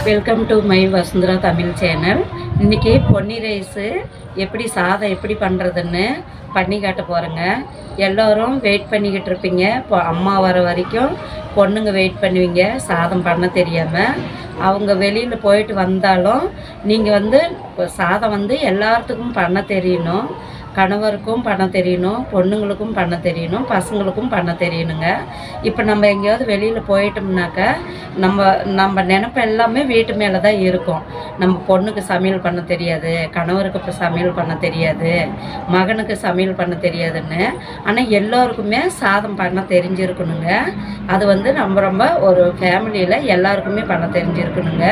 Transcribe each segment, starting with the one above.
Welcome to my Vasundhara Tamil channel. இன்றைக்கி Ponni rice எப்படி சாதம் எப்படி பண்ணுறதுன்னு பண்ணி காட்ட போகிறேங்க. எல்லோரும் வெயிட் பண்ணிக்கிட்டு இருப்பீங்க. இப்போ அம்மா வர வரைக்கும் பொண்ணுங்க வெயிட் பண்ணுவீங்க சாதம் பண்ண தெரியாமல். அவங்க வெளியில் போயிட்டு வந்தாலும் நீங்கள் சாதம் எல்லாத்துக்கும் பண்ண தெரியணும். கணவருக்கும் பண்ண தெரியணும், பொண்ணுங்களுக்கும் பண்ண தெரியணும், பசங்களுக்கும் பண்ண தெரியணுங்க. இப்போ நம்ம எங்கேயாவது வெளியில் போயிட்டோம்னாக்கா நம்ம நினைப்பு எல்லாமே வீட்டு மேலே தான் இருக்கும். நம்ம பொண்ணுக்கு சமையல் பண்ண தெரியாது, கணவருக்கு இப்போ சமையல் பண்ண தெரியாது, மகனுக்கு சமையல் பண்ண தெரியாதுன்னு. ஆனால் எல்லோருக்குமே சாதம் பண்ண தெரிஞ்சிருக்கணுங்க. அது ரொம்ப ஒரு ஃபேமிலியில் எல்லாருக்குமே பண்ண தெரிஞ்சிருக்கணுங்க.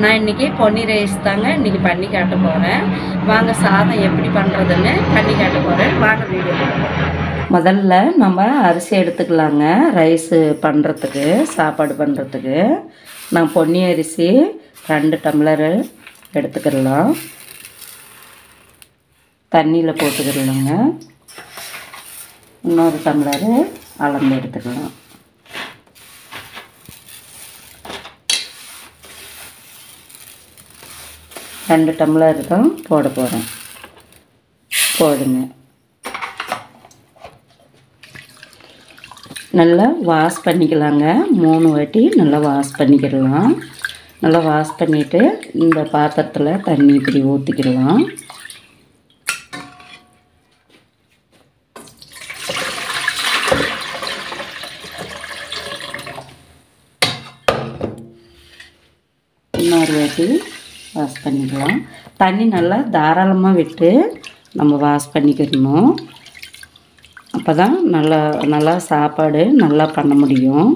நான் இன்றைக்கி பொன்னி ரைஸ் தாங்க இன்றைக்கி பண்ணி காட்ட போகிறேன். வாங்க சாதம் எப்படி பண்ணுறதுன்னு பண்ணி காட்ட போகிறேன். வாங்க வீடியோ. முதல்ல நம்ம அரிசி எடுத்துக்கலாங்க. ரைஸு பண்ணுறதுக்கு, சாப்பாடு பண்ணுறதுக்கு நான் பொன்னி அரிசி 2 டம்ளரு எடுத்துக்கிடலாம். தண்ணியில் போட்டுக்கிடலாங்க. இன்னொரு டம்ளரு அளந்து எடுத்துக்கலாம். ரெண்டு டம்ளர் தான் போட போகிறேன். போடுங்க. நல்லா வாஷ் பண்ணிக்கலாங்க. 3 வாட்டி நல்லா வாஷ் பண்ணிக்கிடலாம். நல்லா வாஷ் பண்ணிவிட்டு இந்த பாத்திரத்தில் தண்ணி இப்படி ஊற்றிக்கிடலாம். இன்னொரு வாட்டி வாஷ் பண்ணிக்கலாம். தண்ணி நல்லா தாராளமாக விட்டு நம்ம வாஷ் பண்ணிக்கிடணும். அப்போ தான் நல்லா சாப்பாடு நல்லா பண்ண முடியும்.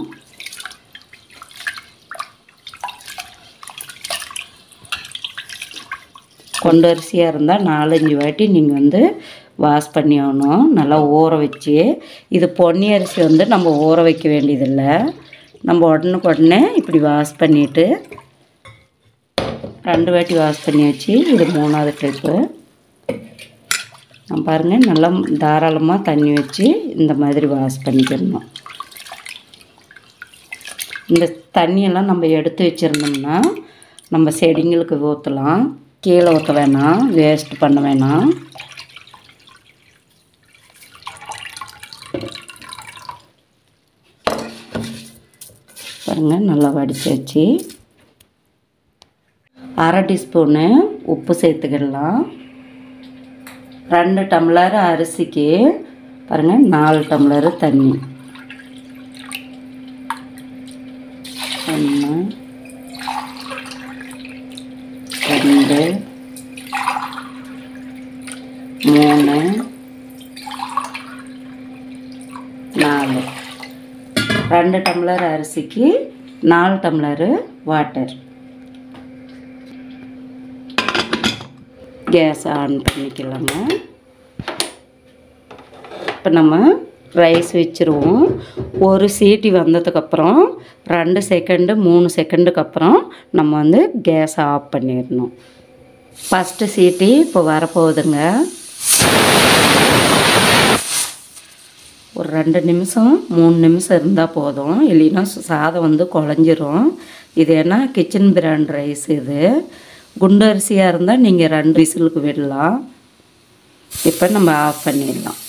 கொண்டு அரிசியாக இருந்தால் 4-5 வாட்டி நீங்கள் வாஷ் பண்ணி ஆகணும். நல்லா ஊற வச்சு. இது பொன்னி அரிசி நம்ம ஊற வைக்க வேண்டியதில்லை. நம்ம உடனே இப்படி வாஷ் பண்ணிவிட்டு 2 வாட்டி வாஷ் பண்ணி வச்சு இது 3ஆவது ட்ரிப்பு. பாருங்கள், நல்லா தாராளமாக தண்ணி வச்சு இந்த மாதிரி வாஷ் பண்ணிக்கிடணும். இந்த தண்ணியெல்லாம் நம்ம எடுத்து வச்சுருந்தோம்னா நம்ம செடிங்களுக்கு ஊற்றலாம். கீழே ஊற்ற வேணாம், வேஸ்ட் பண்ண வேணாம். பாருங்கள், நல்லா வடித்து வச்சு 1/2 டீஸ்பூனு உப்பு சேர்த்துக்கிடலாம். 2 டம்ளர் அரிசிக்கு பாருங்கள் 4 டம்ளர் தண்ணி. 1 2 3 4. 2 டம்ளர் அரிசிக்கு 4 டம்ளர் வாட்டர். கேஸ் ஆன் பண்ணிக்கலாங்க. இப்போ நம்ம ரைஸ் வச்சுருவோம். ஒரு சீட்டி வந்ததுக்கப்புறம் 2 செகண்டு 3 செகண்டுக்கு அப்புறம் நம்ம கேஸ் ஆஃப் பண்ணிடணும். ஃபஸ்ட்டு சீட்டி இப்போ வரப்போகுதுங்க. ஒரு 2 நிமிஷம் 3 நிமிஷம் இருந்தால் போதும். இல்லைன்னா சாதம் குழஞ்சிரும். இது ஏன்னா கிச்சன் பிராண்ட் ரைஸ். இது குண்டு அரிசியாக இருந்தால் நீங்கள் 2 விசிலுக்கு விடலாம். இப்போ நம்ம ஆஃப் பண்ணிடலாம்.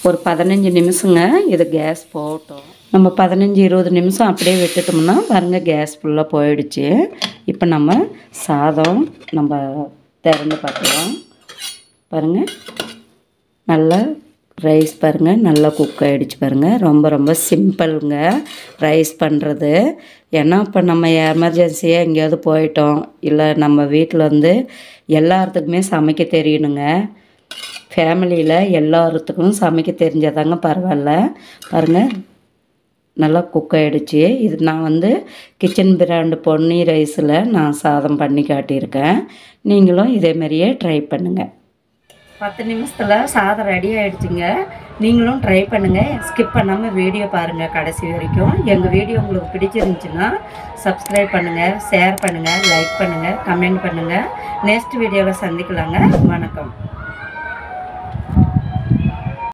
ஒரு 15 நிமிஷங்க இது கேஸ் போட்டோம். நம்ம 15-20 நிமிஷம் அப்படியே விட்டுட்டோம்னா பாருங்கள் கேஸ் ஃபுல்லாக போயிடுச்சு. இப்போ நம்ம சாதம் நம்ம திறந்து பார்க்கலாம். பாருங்கள், நல்லா ரைஸ் பாருங்கள் நல்லா குக் ஆகிடுச்சு. பாருங்கள், ரொம்ப சிம்பிளுங்க ரைஸ் பண்ணுறது. ஏன்னா இப்போ நம்ம எமர்ஜென்சியாக எங்கேயாவது போயிட்டோம், இல்லை நம்ம வீட்டில் எல்லாத்துக்குமே சமைக்க தெரியணுங்க. ஃபேமிலியில் எல்லாத்துக்கும் சமைக்க தெரிஞ்சதாங்க பரவாயில்ல. பாருங்கள், நல்லா குக் ஆகிடுச்சு. இது நான் கிச்சன் பிராண்டு பொன்னி ரைஸில் நான் சாதம் பண்ணி காட்டியிருக்கேன். நீங்களும் இதேமாரியே ட்ரை பண்ணுங்கள். 10 நிமிஷத்தில் சாதம் ரெடி ஆகிடுச்சிங்க. நீங்களும் ட்ரை பண்ணுங்கள். ஸ்கிப் பண்ணாமல் வீடியோ பாருங்கள் கடைசி வரைக்கும். எங்கள் வீடியோ உங்களுக்கு பிடிச்சிருந்துச்சுன்னா சப்ஸ்கிரைப் பண்ணுங்கள், ஷேர் பண்ணுங்கள், லைக் பண்ணுங்கள், கமெண்ட் பண்ணுங்கள். நெக்ஸ்ட் வீடியோவில் சந்திக்கலாங்க. வணக்கம்.